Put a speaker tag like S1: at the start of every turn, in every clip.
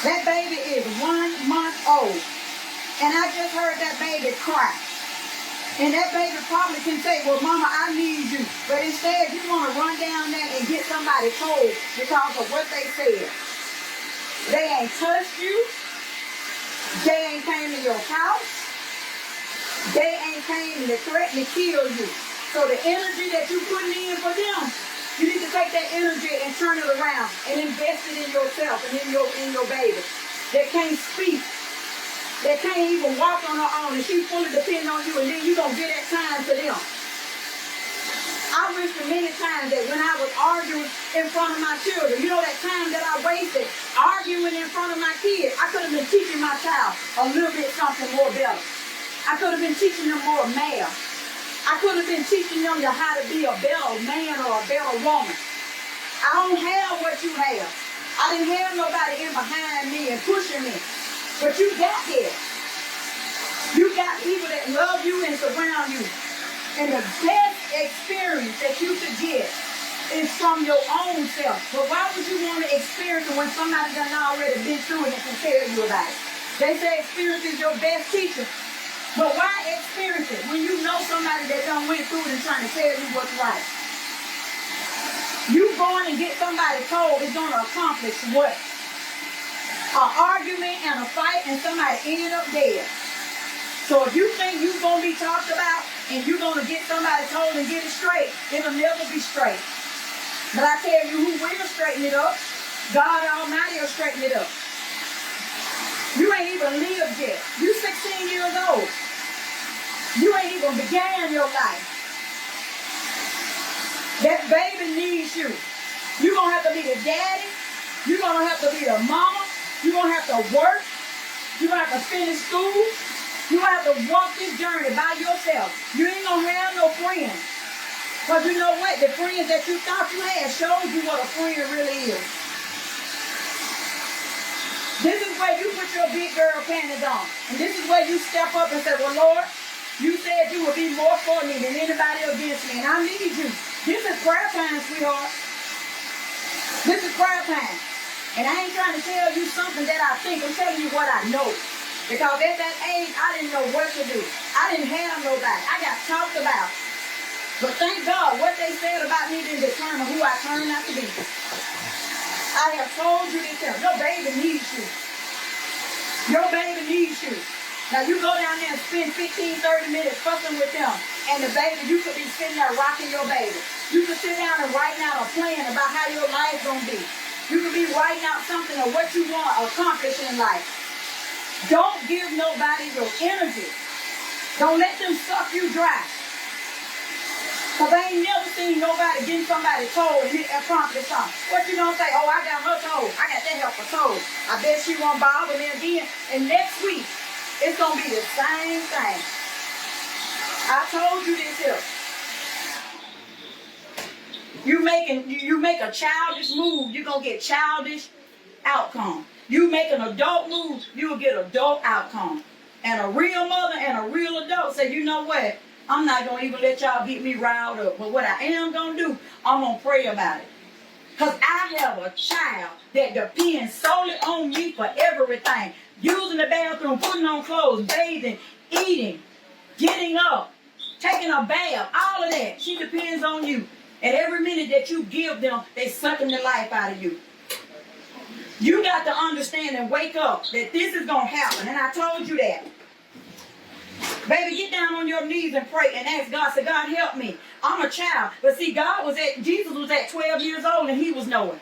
S1: That baby is 1 month old. And I just heard that baby cry. And that baby probably can say, well, mama, I need you. But instead, you want to run down there and get somebody cold because of what they said. They ain't touched you. They ain't came to your house. They ain't came to threaten to kill you. So the energy that you putting in for them, you need to take that energy and turn it around and invest it in yourself and in your baby. They can't speak. They can't even walk on her own, and she fully depend on you, and then you don't get that time to them. I wish for many times that when I was arguing in front of my children, you know that time that I wasted arguing in front of my kids, I could have been teaching my child a little bit something more better. I could have been teaching them more math. I could have been teaching them how to be a better man or a better woman. I don't have what you have. I didn't have nobody in behind me and pushing me. But you got here. You got people that love you and surround you. And the best experience that you could get is from your own self. But why would you want to experience it when somebody done already been through it and can tell you about it? They say experience is your best teacher. But why experience it when you know somebody that done went through it and trying to tell you what's right? You going and get somebody told is going to accomplish what? An argument and a fight and somebody ended up dead. So if you think you're going to be talked about and you're going to get somebody told and get it straight, it'll never be straight. But I tell you who will straighten it up. God Almighty will straighten it up. You ain't even lived yet. You 16 years old. You ain't even began your life. That baby needs you. You're going to have to be the daddy. You're going to have to be the mama. You're going to have to work. You're going to have to finish school. You're going to have to walk this journey by yourself. You ain't going to have no friends. Because you know what? The friends that you thought you had showed you what a friend really is. This is where you put your big girl panties on. And this is where you step up and say, well, Lord, you said you would be more for me than anybody against me. And I need you. This is prayer time, sweetheart. This is prayer time. And I ain't trying to tell you something that I think. I'm telling you what I know. Because at that age, I didn't know what to do. I didn't have nobody. I got talked about. But thank God, what they said about me didn't determine who I turned out to be. I have told you this. Your baby needs you. Your baby needs you. Now, you go down there and spend 15, 30 minutes fussing with them. And the baby, you could be sitting there rocking your baby. You could sit down and write out a plan about how your life's going to be. You could be writing out something of what you want to accomplish in life. Don't give nobody your energy. Don't let them suck you dry. Because I ain't never seen nobody getting somebody told and accomplish something. What you gonna say? Oh, I got her told. I got that helper told. I bet she won't bother me again. And next week, it's gonna be the same thing. I told you this here. You make a childish move, you're gonna get childish outcome. You make an adult move, you'll get adult outcome. And a real mother and a real adult say, you know what? I'm not going to even let y'all get me riled up. But what I am going to do, I'm going to pray about it. Because I have a child that depends solely on me for everything. Using the bathroom, putting on clothes, bathing, eating, getting up, taking a bath, all of that. She depends on you. And every minute that you give them, they sucking the life out of you. You got to understand and wake up that this is going to happen. And I told you that. Baby, get down on your knees and pray and ask God. Say, God, help me. I'm a child. But see, Jesus was at 12 years old and he was knowing.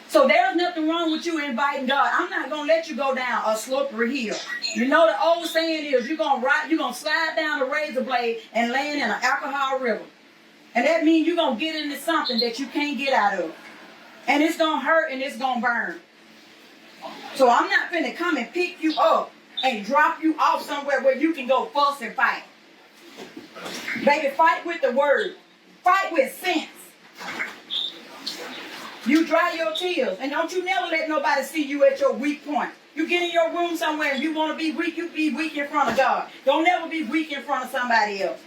S1: So there's nothing wrong with you inviting God. I'm not going to let you go down a slippery hill. You know the old saying is you're going to slide down a razor blade and land in an alcohol river. And that means you're going to get into something that you can't get out of. And it's going to hurt and it's going to burn. So I'm not going to come and pick you up and drop you off somewhere where you can go fuss and fight. Baby, fight with the word. Fight with sense. You dry your tears. And don't you never let nobody see you at your weak point. You get in your room somewhere and you want to be weak, you be weak in front of God. Don't never be weak in front of somebody else.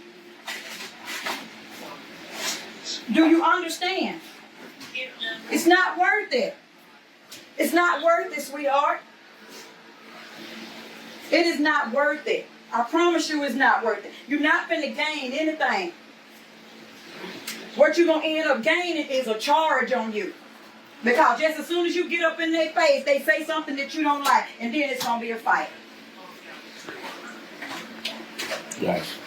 S1: Do you understand? It's not worth it. It's not worth it, sweetheart. It is not worth it. I promise you it's not worth it. You're not finna gain anything. What you're going to end up gaining is a charge on you. Because just as soon as you get up in their face, they say something that you don't like, and then it's going to be a fight.
S2: Yes.